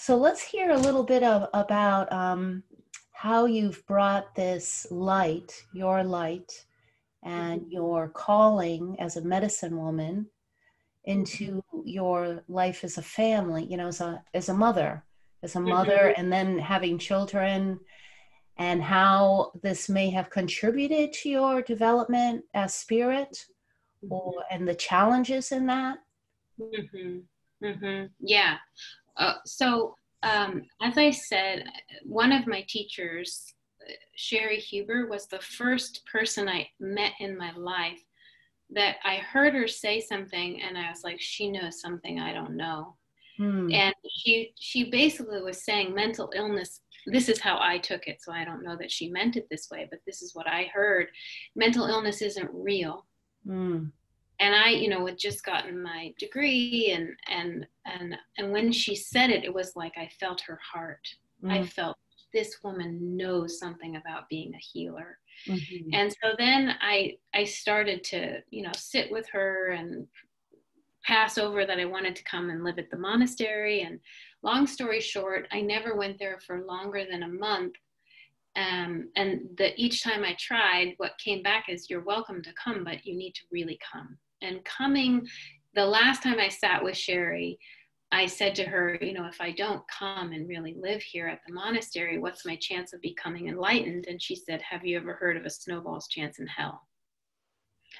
So let's hear a little bit about how you've brought this light, your light, and your calling as a medicine woman into your life as a family, you know, as a mother, and then having children, and how this may have contributed to your development as spirit, and the challenges in that. Yeah. So as I said, one of my teachers, Sherry Huber, was the first person I met in my life that I heard her say something and I was like, she knows something I don't know. And she basically was saying mental illness, this is how I took it, so I don't know that she meant it this way, but this is what I heard. Mental illness isn't real. And I, had just gotten my degree, and when she said it, it was like I felt her heart. I felt this woman knows something about being a healer. And so then I started to, sit with her and pass over that I wanted to come and live at the monastery. And long story short, I never went there for longer than a month. And each time I tried, what came back is, you're welcome to come, but you need to really come. And coming, the last time I sat with Sherry, I said to her, if I don't come and really live here at the monastery, what's my chance of becoming enlightened? And she said, have you ever heard of a snowball's chance in hell?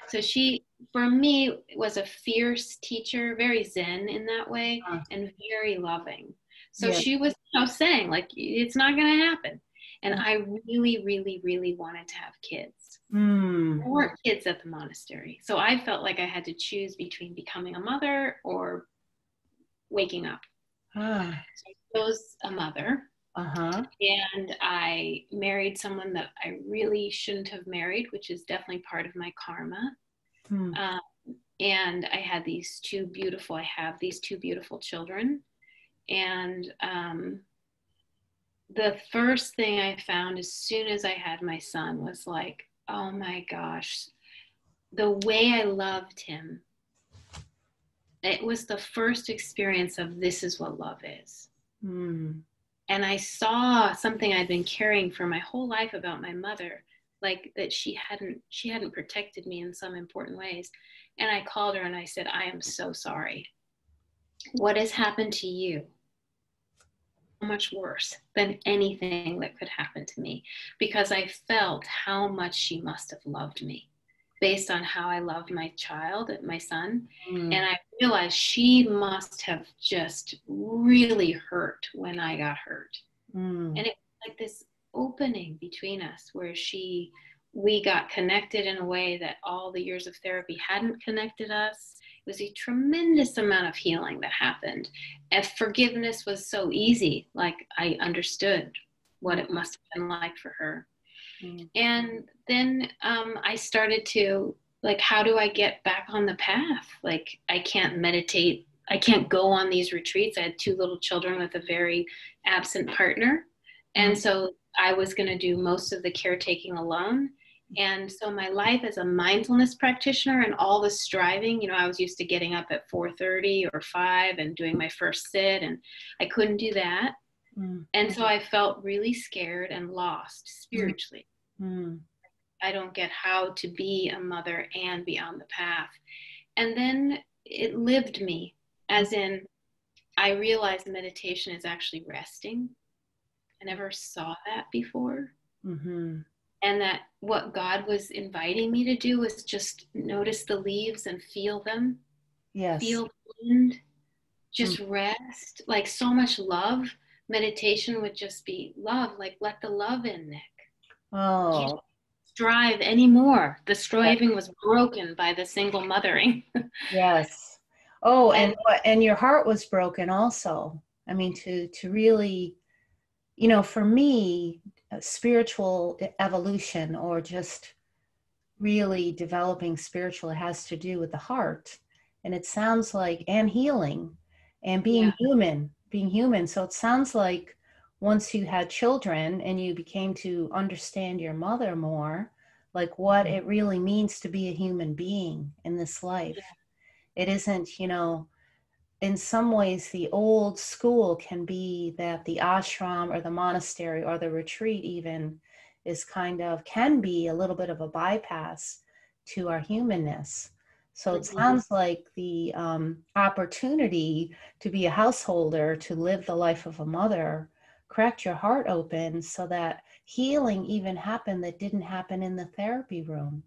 So she, for me, was a fierce teacher, very zen in that way, and very loving. So she was saying, like, it's not going to happen. And I really, really, really wanted to have kids. There weren't kids at the monastery. So I felt like I had to choose between becoming a mother or waking up. So I chose a mother. And I married someone that I really shouldn't have married, which is definitely part of my karma. And I have these two beautiful children. And the first thing I found as soon as I had my son was like, oh my gosh, the way I loved him. It was the first experience of, this is what love is. And I saw something I'd been carrying for my whole life about my mother, like that she hadn't protected me in some important ways. And I called her and I said, I am so sorry. What has happened to you? So much worse than anything that could happen to me, because I felt how much she must have loved me based on how I loved my child, my son. And I realized she must have just really hurt when I got hurt. And it was like this opening between us where we got connected in a way that all the years of therapy hadn't connected us. It was a tremendous amount of healing that happened. And forgiveness was so easy. Like, I understood what it must have been like for her. And then I started to, like, how do I get back on the path? Like, I can't meditate. I can't go on these retreats. I had 2 little children with a very absent partner. And so I was going to do most of the caretaking alone. And so my life as a mindfulness practitioner and all the striving, I was used to getting up at 4:30 or 5 and doing my first sit, and I couldn't do that. And so I felt really scared and lost spiritually. I don't get how to be a mother and be on the path. And then it lived me, as in, I realized meditation is actually resting. I never saw that before. And that what God was inviting me to do was just notice the leaves and feel them. Feel the wind. Just rest. Like, so much love. Meditation would just be love. Like, let the love in, Nick. You can't strive anymore. The striving was broken by the single mothering. And your heart was broken also. I mean, to really, for me, spiritual evolution, or just really developing spiritual, it has to do with the heart. And it sounds like, and healing and being human. So it sounds like once you had children and you became to understand your mother more, like what it really means to be a human being in this life. It isn't, in some ways, the old school can be that the ashram or the monastery or the retreat even is can be a little bit of a bypass to our humanness. So it sounds like the opportunity to be a householder, to live the life of a mother, cracked your heart open so that healing even happened that didn't happen in the therapy room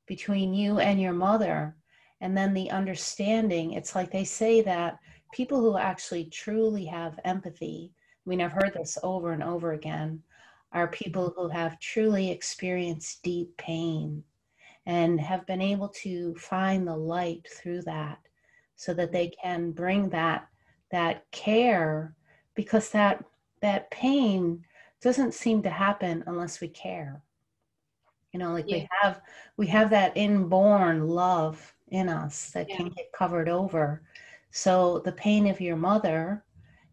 between you and your mother. And then the understanding, it's like they say that people who actually truly have empathy, I mean, I've heard this over and over again, are people who have truly experienced deep pain and have been able to find the light through that so that they can bring that care, because that pain doesn't seem to happen unless we care. You know, like we have that inborn love in us that can get covered over. So the pain of your mother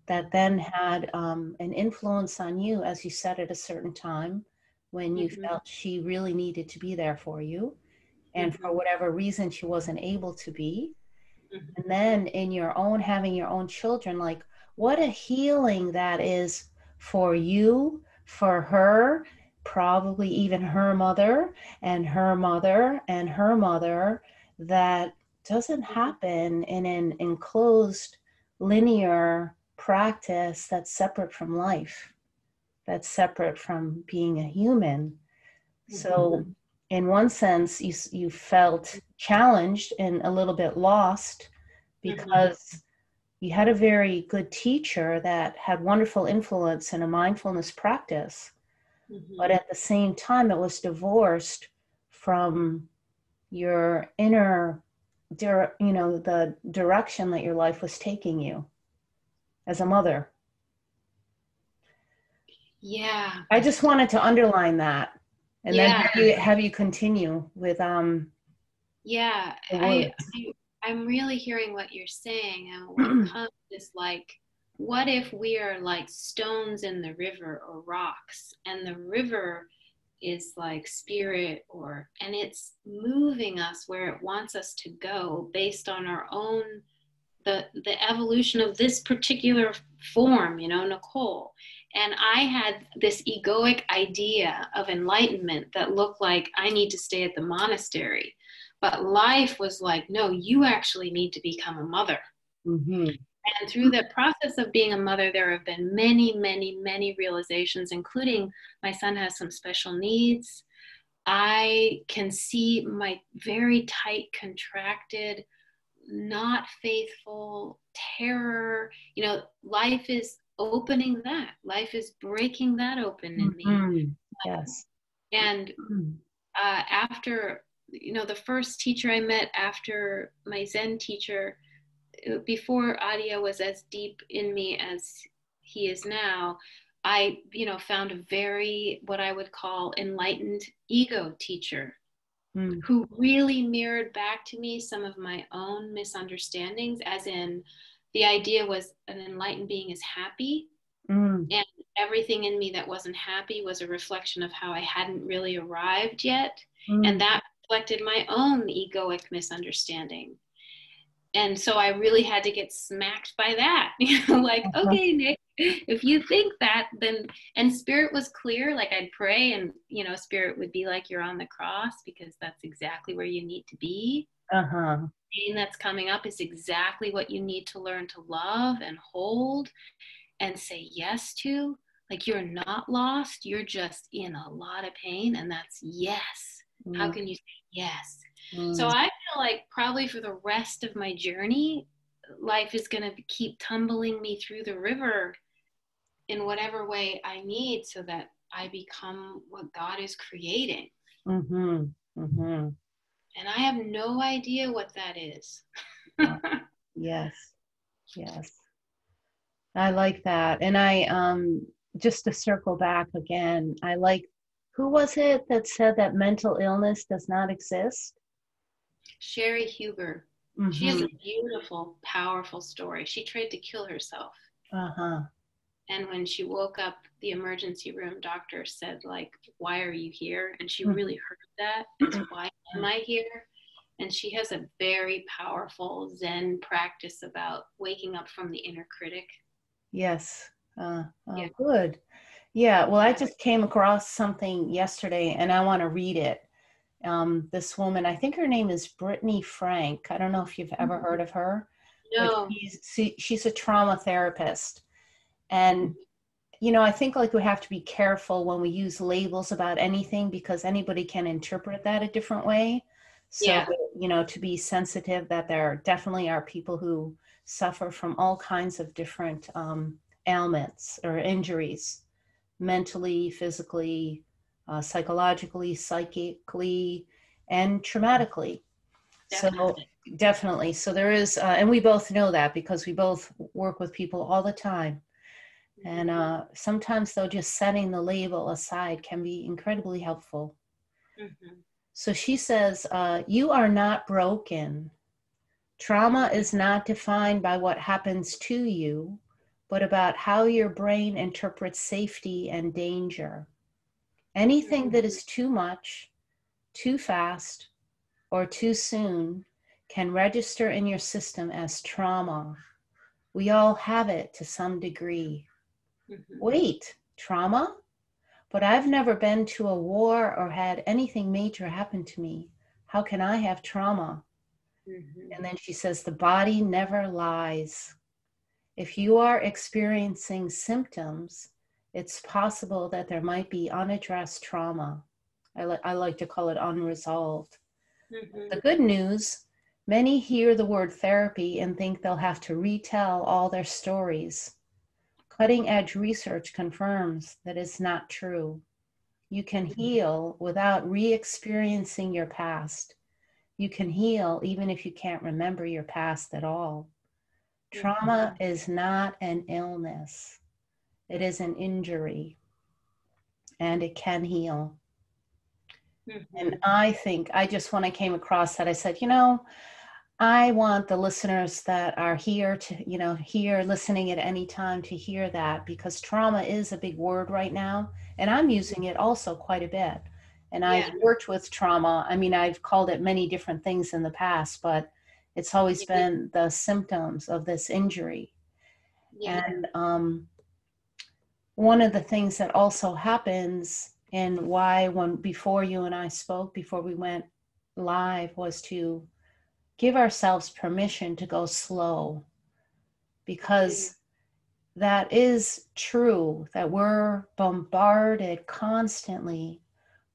that then had an influence on you, as you said, at a certain time when you felt she really needed to be there for you, and for whatever reason she wasn't able to be. And then in your own, having your own children, like what a healing that is for you, for her, probably even her mother and her mother and her mother, that doesn't happen in an enclosed linear practice that's separate from life, that's separate from being a human. So in one sense, you felt challenged and a little bit lost because you had a very good teacher that had wonderful influence in a mindfulness practice, but at the same time, it was divorced from your inner, the direction that your life was taking you as a mother. Yeah. I just wanted to underline that, and then have you continue with Yeah, I'm really hearing what you're saying, and what comes is like, what if we are like stones in the river or rocks, and the river is like spirit, and it's moving us where it wants us to go based on our own the evolution of this particular form, Nicole. And I had this egoic idea of enlightenment that looked like I need to stay at the monastery. But life was like, no, you actually need to become a mother. And through the process of being a mother, there have been many, many, many realizations, including my son has some special needs. I can see my very tight, contracted, not faithful, terror. Life is opening that. Life is breaking that open in me. Yes. And after, the first teacher I met after my Zen teacher, before Adia was as deep in me as he is now, I, found a very, what I would call enlightened ego teacher who really mirrored back to me some of my own misunderstandings, as in the idea was an enlightened being is happy. And everything in me that wasn't happy was a reflection of how I hadn't really arrived yet. And that reflected my own egoic misunderstanding. And so I really had to get smacked by that. Like, okay, Nick, if you think that, then, and spirit was clear, like I'd pray and, spirit would be like, you're on the cross because that's exactly where you need to be. The pain that's coming up is exactly what you need to learn to love and hold and say yes to. Like, you're not lost, you're just in a lot of pain, and that's yes. How can you say yes? So I feel like probably for the rest of my journey, life is going to keep tumbling me through the river in whatever way I need so that I become what God is creating. And I have no idea what that is. Yes. I like that. And I, just to circle back again, I like, who was it that said that mental illness does not exist? Sherry Huber. She has a beautiful, powerful story. She tried to kill herself. And when she woke up, the emergency room doctor said, like, why are you here? And she really heard that. It's why am I here? And she has a very powerful Zen practice about waking up from the inner critic. Yes. Yeah. Good. Yeah. Well, I Yeah. just came across something yesterday and I want to read it. This woman, I think her name is Brittany Frank. I don't know if you've ever heard of her, but No. she's a trauma therapist. And, you know, I think like we have to be careful when we use labels about anything because anybody can interpret that a different way. So, Yeah. you know, to be sensitive that there definitely are people who suffer from all kinds of different ailments or injuries, mentally, physically, psychologically, psychically, and traumatically. So Definitely. definitely. So there is, and we both know that because we both work with people all the time. And sometimes, though, just setting the label aside can be incredibly helpful. Mm-hmm. So she says, you are not broken. Trauma is not defined by what happens to you, but about how your brain interprets safety and danger. Anything that is too much, too fast, or too soon can register in your system as trauma. We all have it to some degree. Mm-hmm. Wait, trauma? But I've never been to a war or had anything major happen to me. How can I have trauma? Mm-hmm. And then she says, the body never lies. If you are experiencing symptoms, it's possible that there might be unaddressed trauma. I like to call it unresolved. Mm-hmm. The good news, many hear the word therapy and think they'll have to retell all their stories. Cutting edge research confirms that it's not true. You can heal without re-experiencing your past. You can heal even if you can't remember your past at all. Trauma is not an illness. It is an injury and it can heal. Mm-hmm. And I think I just, when I came across that, I said, you know, I want the listeners that are here to, you know, here listening at any time to hear that because trauma is a big word right now. And I'm using it also quite a bit. And I've Yeah. worked with trauma. I mean, I've called it many different things in the past, but it's always been the symptoms of this injury. Yeah. And one of the things that also happens and why when before you and I spoke, before we went live, was to give ourselves permission to go slow because that is true that we're bombarded constantly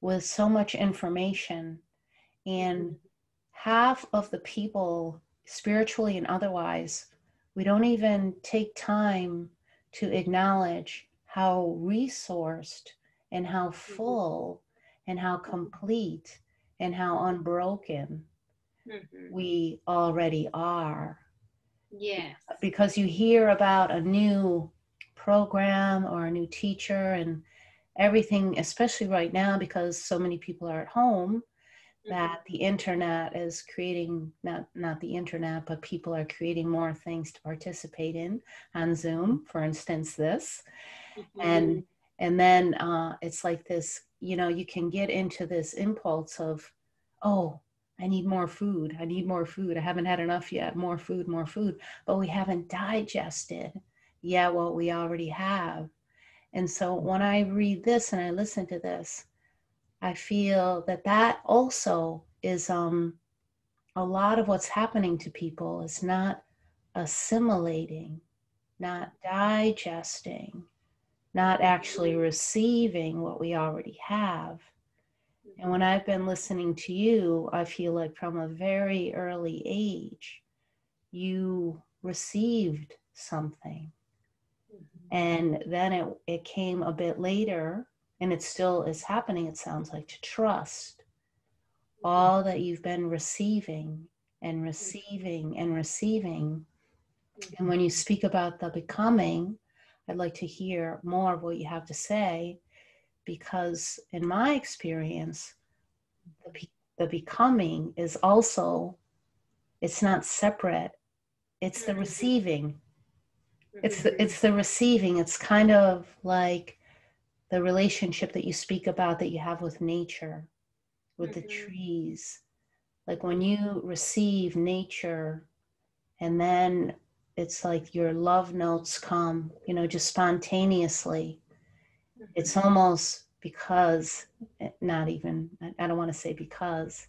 with so much information and half of the people spiritually and otherwise we don't even take time to acknowledge how resourced and how full and how complete and how unbroken we already are. Yes. Because you hear about a new program or a new teacher and everything, especially right now, because so many people are at home, that the internet is creating, not the internet, but people are creating more things to participate in on Zoom, for instance, this. And then it's like this, you know, you can get into this impulse of, oh, I need more food. I need more food. I haven't had enough yet. More food, more food. But we haven't digested yet what we already have. And so when I read this and I listen to this, I feel that that also is a lot of what's happening to people is not assimilating, not digesting, not actually receiving what we already have. And when I've been listening to you, I feel like from a very early age, you received something. And then it came a bit later, and it still is happening, it sounds like, to trust all that you've been receiving and receiving and receiving. And when you speak about the becoming, I'd like to hear more of what you have to say, because in my experience, the becoming is also, it's not separate, it's the receiving. It's the receiving. It's kind of like the relationship that you speak about that you have with nature, with the trees, Like when you receive nature, and then it's like your love notes come, just spontaneously. It's almost because, not even, I don't want to say because,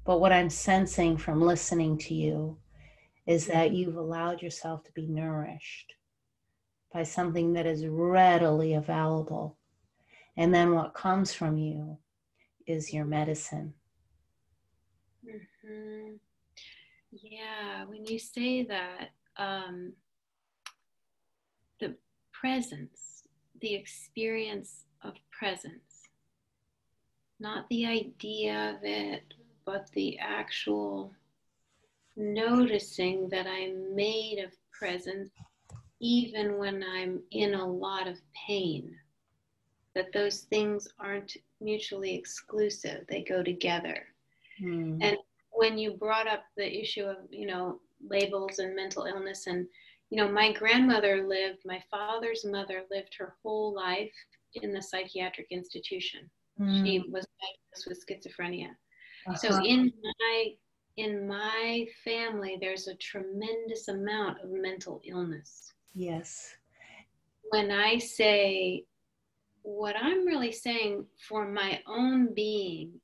but what I'm sensing from listening to you is that you've allowed yourself to be nourished by something that is readily available. And then what comes from you is your medicine. Mm-hmm. Yeah, when you say that, the presence, the experience of presence, not the idea of it, but the actual noticing that I'm made of presence even when I'm in a lot of pain, that those things aren't mutually exclusive, they go together. And when you brought up the issue of, labels and mental illness, and, my grandmother lived, my father's mother lived her whole life in the psychiatric institution. She was diagnosed with schizophrenia. So in my family, there's a tremendous amount of mental illness. Yes. When I say, what I'm really saying for my own being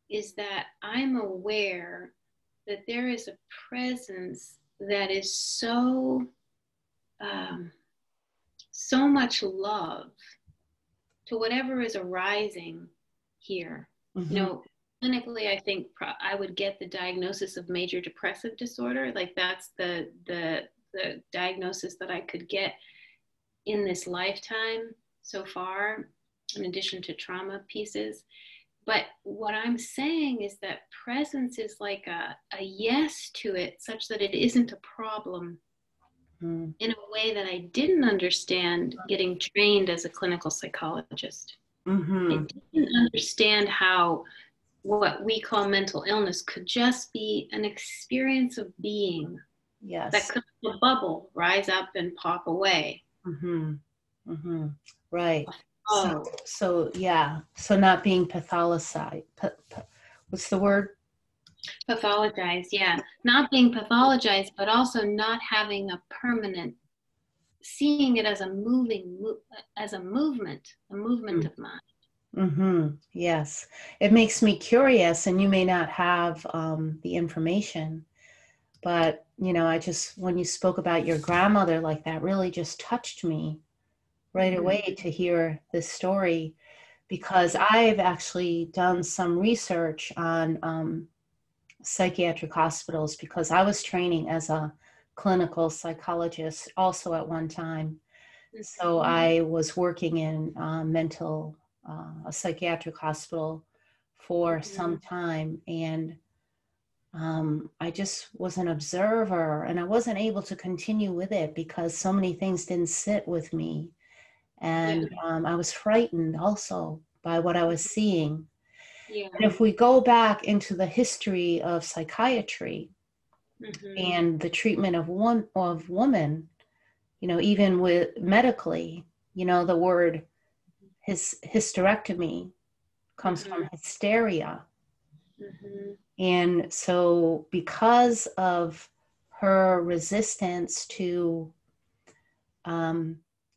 is that I'm aware that there is a presence that is so much love to whatever is arising here. Clinically, I think I would get the diagnosis of major depressive disorder. Like that's the diagnosis that I could get in this lifetime so far, in addition to trauma pieces. But what I'm saying is that presence is like a yes to it, such that it isn't a problem in a way that I didn't understand getting trained as a clinical psychologist. I didn't understand how what we call mental illness could just be an experience of being. Yes. That could be a bubble, rise up and pop away. Right. So yeah. So not being pathologized. What's the word? Pathologized, yeah. Not being pathologized, but also not having a permanent, seeing it as a movement of mind. Yes. It makes me curious, and you may not have the information, but when you spoke about your grandmother like that, really just touched me right away to hear this story, because I've actually done some research on psychiatric hospitals, because I was training as a clinical psychologist also at one time. So I was working in a psychiatric hospital for some time, and I just was an observer, and I wasn't able to continue with it because so many things didn't sit with me. And I was frightened also by what I was seeing. Yeah. And if we go back into the history of psychiatry and the treatment of women, even with medically, the word hysterectomy comes from hysteria. And so because of her resistance to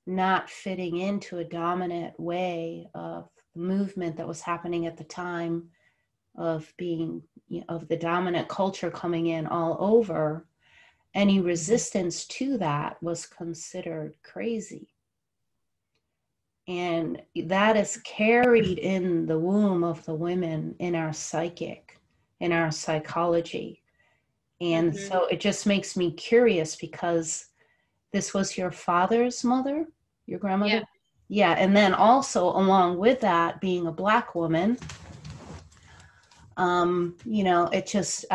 not fitting into a dominant way of the movement that was happening at the time, of being, of the dominant culture coming in all over, any resistance to that was considered crazy. And that is carried in the womb of the women in our psychic, in our psychology. And so it just makes me curious, because this was your father's mother, your grandmother? Yeah. And then also along with that, being a Black woman, it just,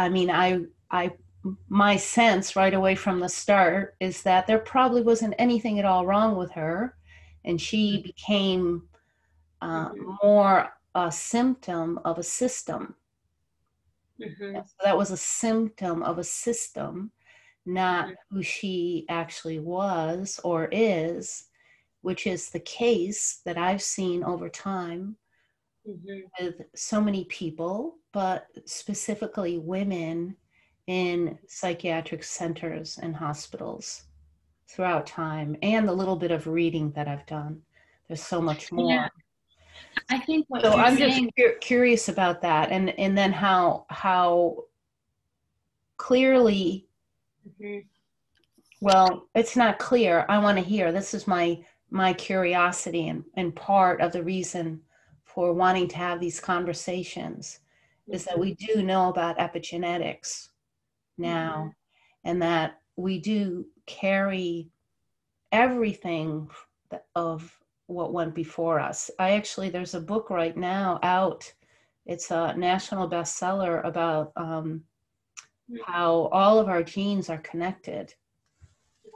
my sense right away from the start is that there probably wasn't anything at all wrong with her. And she became more a symptom of a system. So that was a symptom of a system, not who she actually was or is, which is the case that I've seen over time Mm-hmm. with so many people, but specifically women in psychiatric centers and hospitals throughout time, and the little bit of reading that I've done. There's so much Yeah, more. I think what So you're I'm just saying. curious about that, and then how clearly, Mhm. well, it's not clear. I want to hear. This is my curiosity, and part of the reason for wanting to have these conversations is that Mhm. we do know about epigenetics Mhm. now, and that we do carry everything of what went before us. There's a book right now out. It's a national bestseller about how all of our genes are connected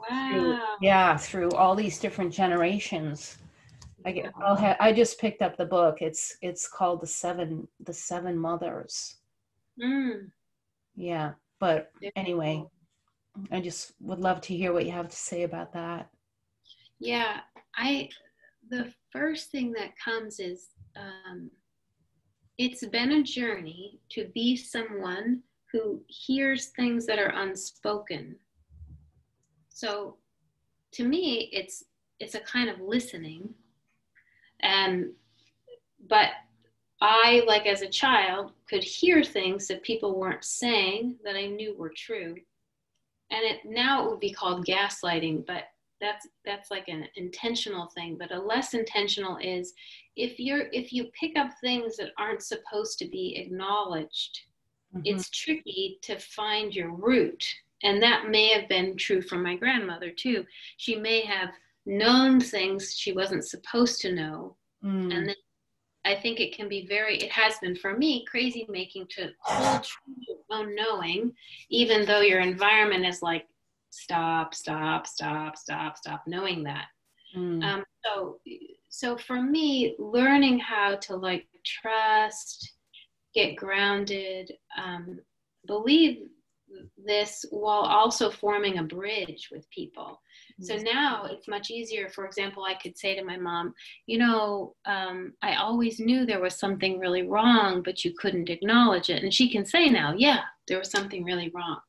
Wow. through all these different generations. Wow. I just picked up the book. It's called the seven mothers. Mm. Yeah, but Very anyway, cool. I just would love to hear what you have to say about that. Yeah, I the first thing that comes is it's been a journey to be someone who hears things that are unspoken. So to me, it's a kind of listening, and but I, like as a child, could hear things that people weren't saying that I knew were true, and now it would be called gaslighting, but that's like an intentional thing. But a less intentional is if you pick up things that aren't supposed to be acknowledged, Mm-hmm. it's tricky to find your root. And that may have been true for my grandmother too. She may have known things she wasn't supposed to know, and Mm. then I think it has been for me, crazy making to hold true to your own knowing, even though your environment is like, stop, stop, stop, stop, stop, knowing that. Mm. So for me, learning how to like trust, get grounded, believe this while also forming a bridge with people. So now it's much easier. For example, I could say to my mom, I always knew there was something really wrong, but you couldn't acknowledge it. And she can say now, yeah, there was something really wrong.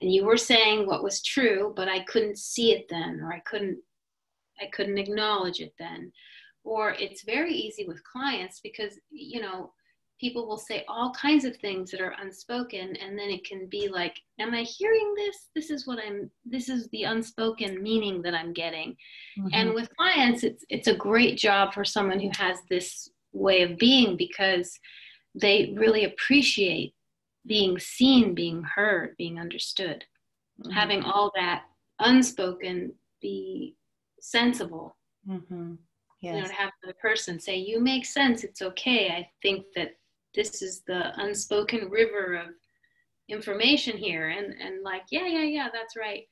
And you were saying what was true, but I couldn't see it then, or I couldn't acknowledge it then. Or it's very easy with clients because, people will say all kinds of things that are unspoken. And then it can be like, am I hearing this? This is the unspoken meaning that I'm getting. Mm-hmm. And with clients, it's a great job for someone who has this way of being because they really appreciate being seen, being heard, being understood, Mm-hmm. having all that unspoken be sensible. Mm-hmm. Yes. To have the person say, you make sense, it's okay. I think that this is the unspoken river of information here. And like, yeah, that's right.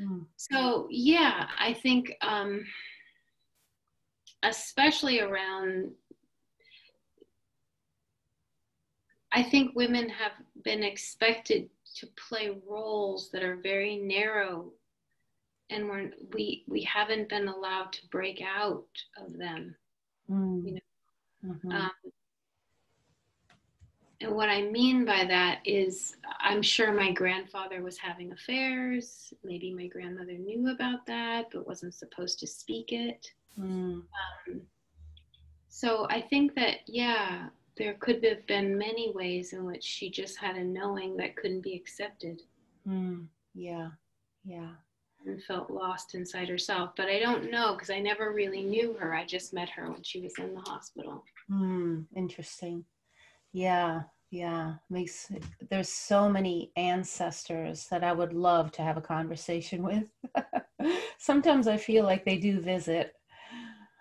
Mm. So yeah, I think especially around, I think women have been expected to play roles that are very narrow, and we haven't been allowed to break out of them. you Mm. know Mm-hmm. um, and what I mean by that is I'm sure my grandfather was having affairs. Maybe my grandmother knew about that but wasn't supposed to speak it. Mm. um, so I think that, yeah, there could have been many ways in which she just had a knowing that couldn't be accepted Mm. Yeah. Yeah. and felt lost inside herself. But I don't know because I never really knew her. I just met her when she was in the hospital. Mm. Interesting. Yeah. Yeah. There's so many ancestors that I would love to have a conversation with. Sometimes I feel like they do visit.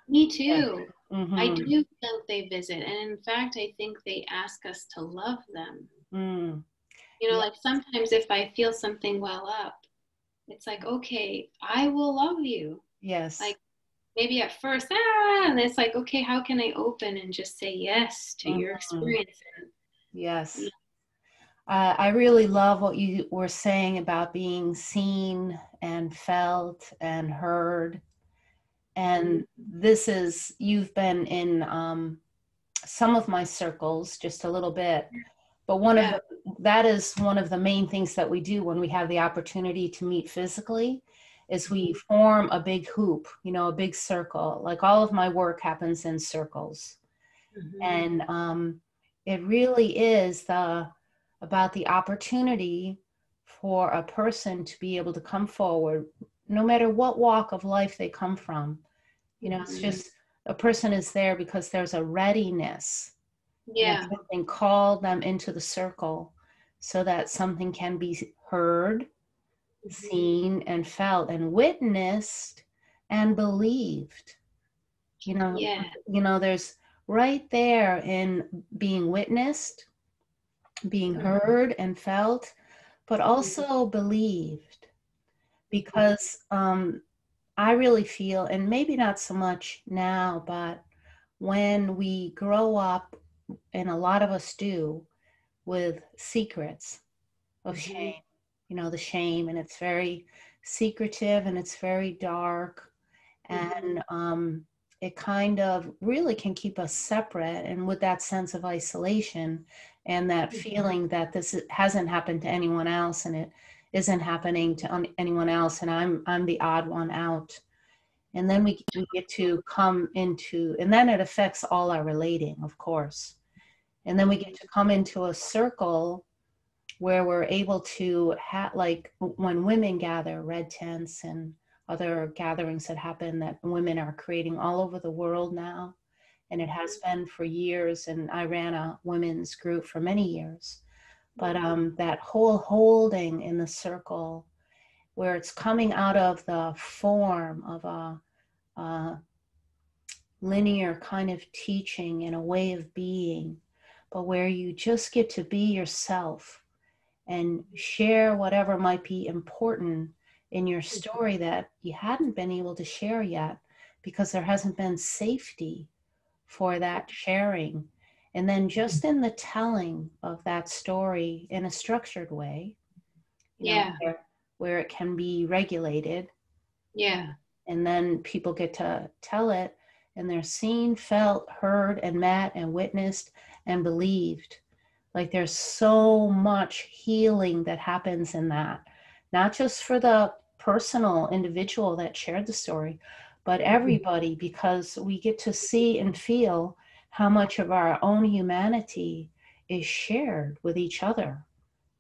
Me Yeah. too. I Mm-hmm. do think they visit. And in fact, I think they ask us to love them. Mm. Yeah. Like sometimes if I feel something well up, it's like, okay, I will love you. Yes. Like maybe at first, and it's like, okay, how can I open and just say yes to your Mm-hmm. experience? Yes. I really love what you were saying about being seen and felt and heard. Mm-hmm. And you've been in some of my circles, just a little bit. But Yeah. that is one of the main things that we do when we have the opportunity to meet physically, is we form a big hoop, a big circle. Like all of my work happens in circles. And it really is about the opportunity for a person to be able to come forward, no matter what walk of life they come from. It's just a person is there because there's a readiness. Yeah. Something called them into the circle so that something can be heard, seen, and felt, and witnessed, and believed. Yeah. There's right there in being witnessed, being heard and felt, but also believed. Because I really feel, and maybe not so much now, but when we grow up, and a lot of us do, with secrets of shame, the shame, and it's very secretive and it's very dark, and it kind of really can keep us separate, and with that sense of isolation and that feeling that this hasn't happened to anyone else, and it isn't happening to anyone else, and I'm the odd one out. And then we get to come into, and then it affects all our relating, of course. And then we get to come into a circle where we're able to have, like when women gather, red tents and other gatherings that happen that women are creating all over the world now. And it has been for years. And I ran a women's group for many years. But that whole holding in the circle, where it's coming out of the form of a linear kind of teaching and a way of being, but where you just get to be yourself and share whatever might be important in your story that you hadn't been able to share yet because there hasn't been safety for that sharing. And then just in the telling of that story in a structured way, where it can be regulated. Yeah. And then people get to tell it, and they're seen, felt, heard, and met, and witnessed, and believed. Like there's so much healing that happens in that, not just for the personal individual that shared the story, but everybody, because we get to see and feel how much of our own humanity is shared with each other.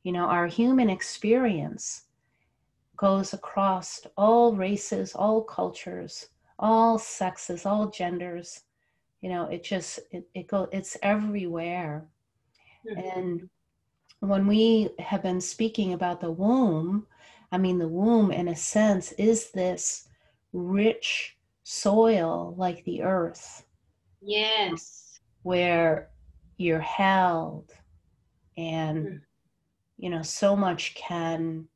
Our human experience goes across all races, all cultures, all sexes, all genders. It's everywhere. And when we have been speaking about the womb, the womb in a sense is this rich soil like the earth. Yes. Where you're held, and so much can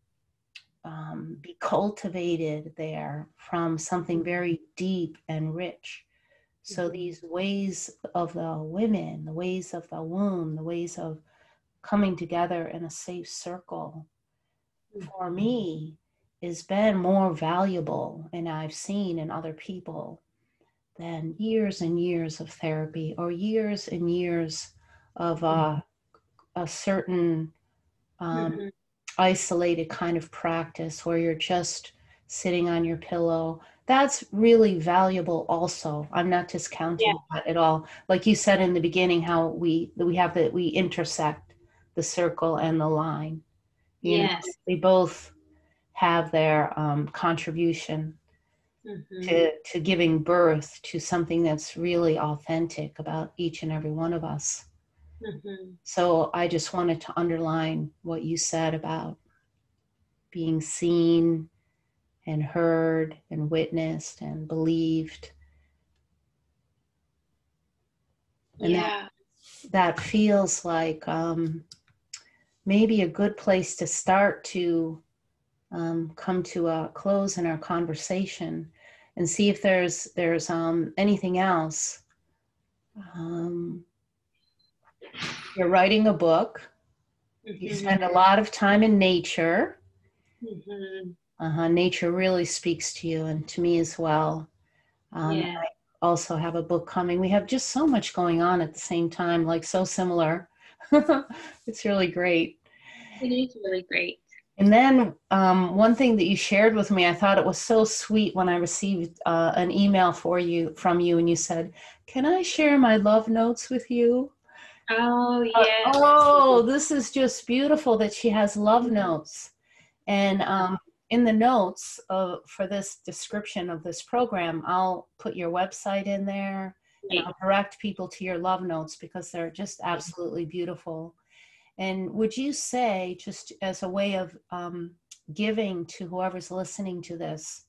be cultivated there from something very deep and rich. So these ways of the women, the ways of the womb, the ways of coming together in a safe circle, for me, has been more valuable, and I've seen in other people, than years and years of therapy or years and years of a certain isolated kind of practice where you're just sitting on your pillow. That's really valuable also. I'm not discounting that at all. Like you said in the beginning, how we intersect the circle and the line. They both have their contribution to giving birth to something that's really authentic about each and every one of us. So I just wanted to underline what you said about being seen and heard and witnessed and believed. And that feels like maybe a good place to start to come to a close in our conversation and see if there's anything else. You're writing a book. You spend a lot of time in nature. Nature really speaks to you and to me as well. also have a book coming. We have just so much going on at the same time, like so similar. It's really great. It is really great. And then one thing that you shared with me, I thought it was so sweet when I received an email from you, and you said, "Can I share my love notes with you?" Oh, yes. Oh, this is just beautiful that she has love notes. And in the notes for this description of this program, I'll put your website in there, and I'll direct people to your love notes because they're just absolutely beautiful. And would you say, just as a way of giving to whoever's listening to this,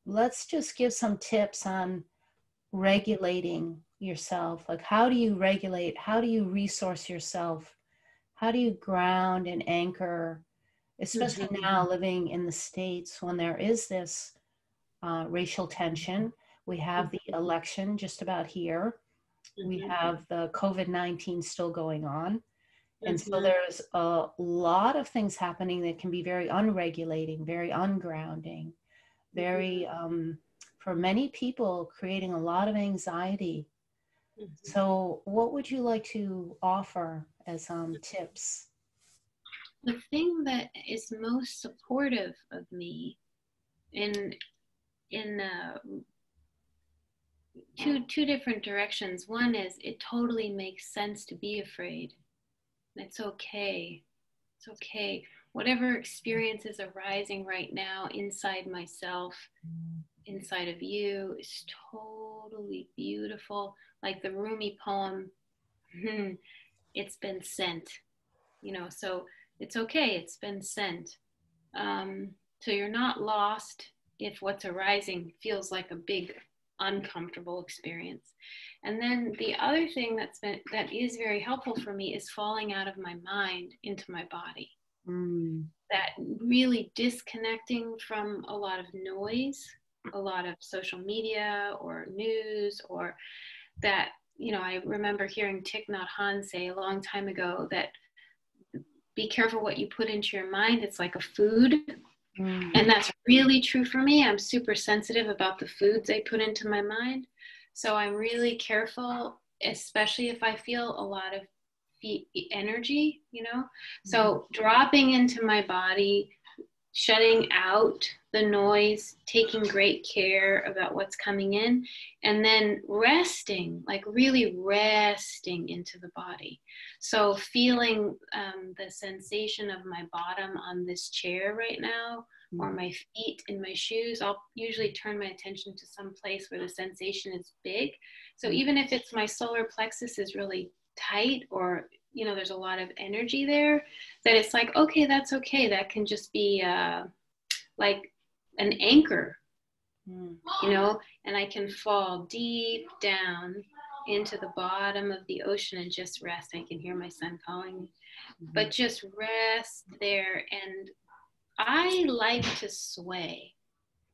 let's just give some tips on regulating yourself. Like, how do you regulate? How do you resource yourself? How do you ground and anchor, especially now living in the States when there is this racial tension? We have the election just about here. We have the COVID-19 still going on. And so there's a lot of things happening that can be very unregulating, very ungrounding, very, for many people, creating a lot of anxiety. So what would you like to offer as tips? The thing that is most supportive of me in two different directions. One is it totally makes sense to be afraid. It's okay. It's okay. Whatever experience is arising right now inside myself, inside of you, is totally beautiful. Like the Rumi poem, it's been sent, so it's okay. It's been sent. So you're not lost if what's arising feels like a big uncomfortable experience. And then the other thing that is very helpful for me is falling out of my mind into my body. That really disconnecting from a lot of noise, a lot of social media or news, or that, I remember hearing Thich Nhat Hanh say a long time ago that be careful what you put into your mind. It's like a food. And that's really true for me. I'm super sensitive about the foods I put into my mind. So I'm really careful, especially if I feel a lot of energy, So dropping into my body, shutting out the noise, taking great care about what's coming in, and then resting, like really resting into the body. So feeling the sensation of my bottom on this chair right now, or my feet in my shoes. I'll usually turn my attention to some place where the sensation is big. So even if it's my solar plexus is really tight, or there's a lot of energy there, that it's like, okay, that's okay. That can just be like an anchor, and I can fall deep down into the bottom of the ocean and just rest. I can hear my son calling, but just rest there. And I like to sway.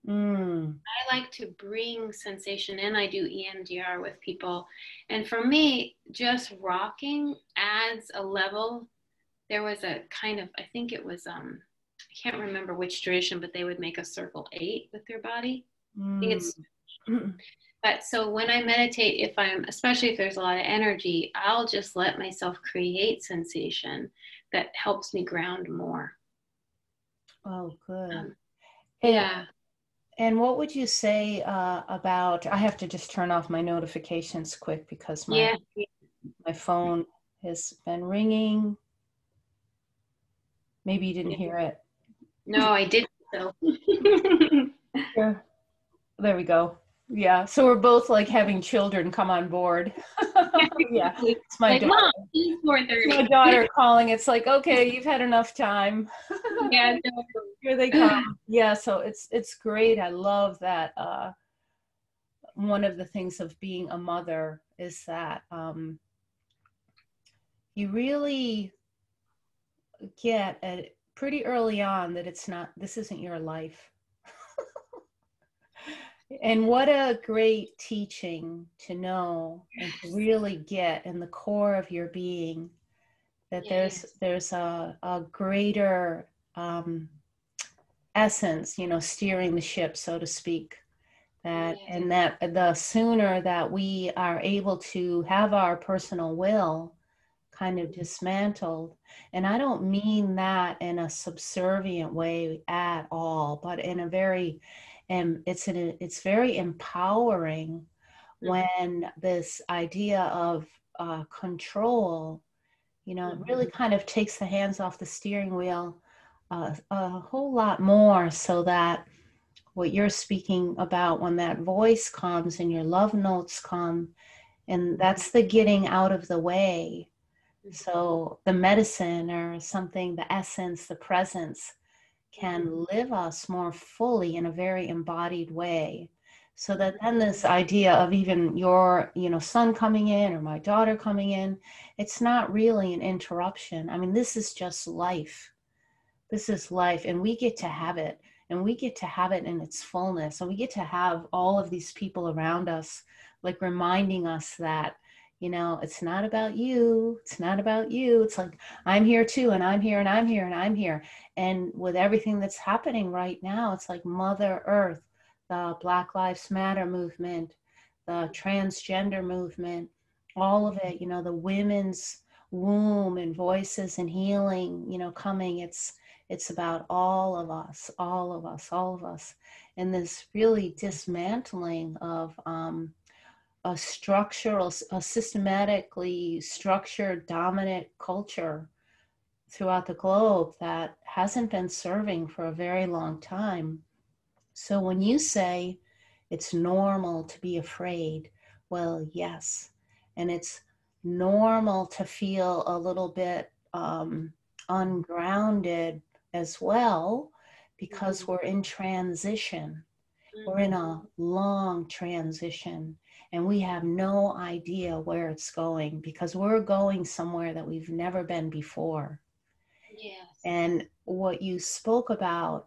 I like to bring sensation in. I do EMDR with people. And for me, just rocking adds a level. There was a kind of, I think it was, I can't remember which tradition, but they would make a circle 8 with their body. I think it's, but so when I meditate, especially if there's a lot of energy, I'll just let myself create sensation that helps me ground more. Oh, good. Yeah. And what would you say about, I have to just turn off my notifications quick because my phone has been ringing. Maybe you didn't hear it. No, I didn't. So. Here. There we go. Yeah. So we're both like having children come on board. Yeah. It's my daughter. Mom, it's 4:30. My daughter calling. It's like, okay, you've had enough time. Yeah. Here they come. Yeah. So it's great. I love that. One of the things of being a mother is that you really get at pretty early on that this isn't your life. And what a great teaching to know and to really get in the core of your being that there's a greater essence, steering the ship, so to speak, Yes. And that the sooner that we are able to have our personal will kind of dismantled, and I don't mean that in a subservient way at all, but in a very, and it's very empowering when this idea of control, you know, really kind of takes the hands off the steering wheel a whole lot more, so that what you're speaking about, when that voice comes and your love notes come, and that's the getting out of the way. So the medicine or something, the essence, the presence can live us more fully in a very embodied way. So that then this idea of even your, you know, son coming in or my daughter coming in, it's not really an interruption. I mean, this is just life. This is life, and we get to have it, and we get to have it in its fullness. And we get to have all of these people around us, like reminding us that, you know, it's not about you. It's not about you. It's like, I'm here too, and I'm here, and I'm here, and I'm here. And with everything that's happening right now, it's like Mother Earth, the Black Lives Matter movement, the transgender movement, all of it, you know, the women's womb and voices and healing, you know, coming. It's about all of us, all of us, all of us. And this really dismantling of a structural, a systematically structured dominant culture throughout the globe that hasn't been serving for a very long time. So when you say it's normal to be afraid, well, yes. And it's normal to feel a little bit ungrounded as well, because we're in transition. We're in a long transition, and we have no idea where it's going, because we're going somewhere that we've never been before. Yes. And what you spoke about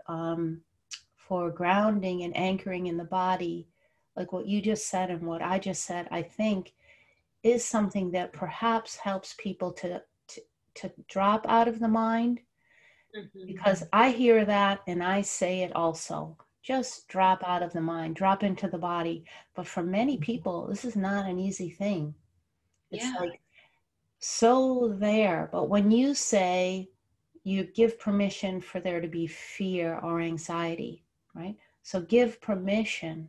for grounding and anchoring in the body, like what you just said and what I just said, I think is something that perhaps helps people to drop out of the mind. Because I hear that and I say it also. Just drop out of the mind, drop into the body. But for many people, this is not an easy thing. It's like so there. But when you say you give permission for there to be fear or anxiety, right? So give permission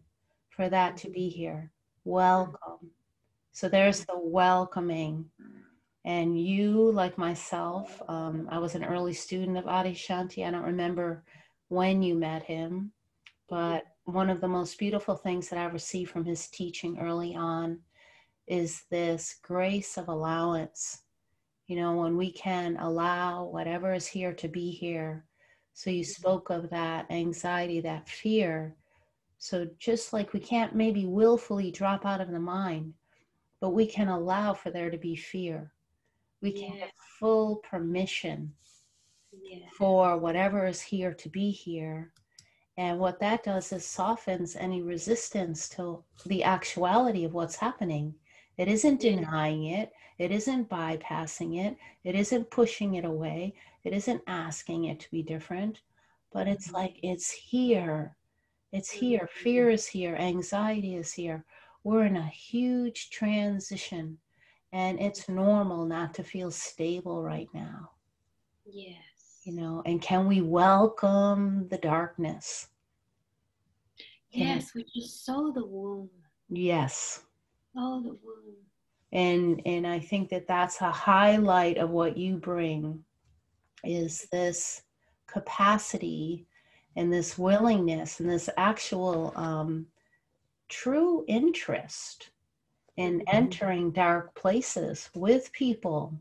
for that to be here. Welcome. So there's the welcoming. And you, like myself, I was an early student of Adi Shanti. I don't remember when you met him, but one of the most beautiful things that I received from his teaching early on is this grace of allowance. You know, when we can allow whatever is here to be here. So you spoke of that anxiety, that fear. So just like we can't maybe willfully drop out of the mind, but we can allow for there to be fear. We can give full permission for whatever is here to be here. And what that does is softens any resistance to the actuality of what's happening. It isn't denying it. It isn't bypassing it. It isn't pushing it away. It isn't asking it to be different. But it's like, it's here. It's here. Fear is here. Anxiety is here. We're in a huge transition. And it's normal not to feel stable right now. Yes. You know, and can we welcome the darkness? Yes, we just sow the womb. Yes. Sow the womb. And I think that that's a highlight of what you bring, is this capacity and this willingness and this actual true interest in entering dark places with people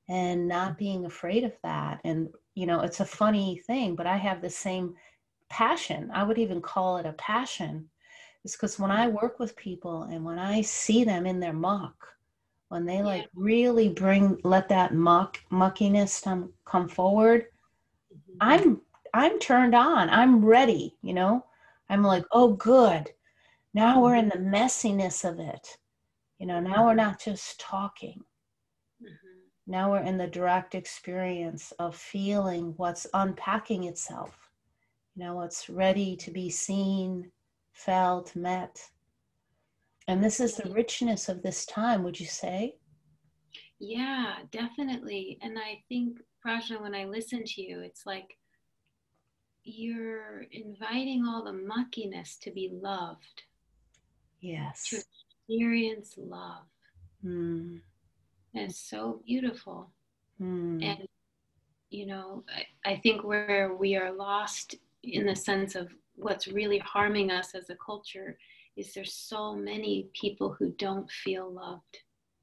and not being afraid of that. And, you know, it's a funny thing, but I have the same passion. I would even call it a passion. It's because when I work with people and when I see them in their muck, when they like really let that muckiness come forward, I'm turned on. I'm ready, you know? I'm like, oh, good. Now we're in the messiness of it. You know, now we're not just talking. Now we're in the direct experience of feeling what's unpacking itself. You know, what's ready to be seen, felt, met. And this is the richness of this time, would you say? Yeah, definitely. And I think, Prajna, when I listen to you, it's like you're inviting all the muckiness to be loved, to Yes. experience love. Mm. And it's so beautiful. Mm. And, you know, I think where we are lost in the sense of what's really harming us as a culture is there's so many people who don't feel loved.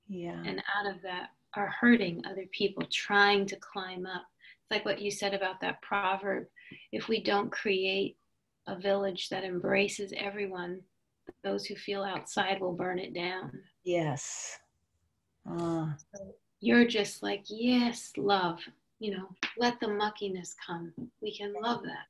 Yeah. And out of that are hurting other people, trying to climb up. It's like what you said about that proverb. If we don't create a village that embraces everyone, those who feel outside will burn it down. Yes. Ah. So you're just like, yes, love, let the muckiness come. We can love that.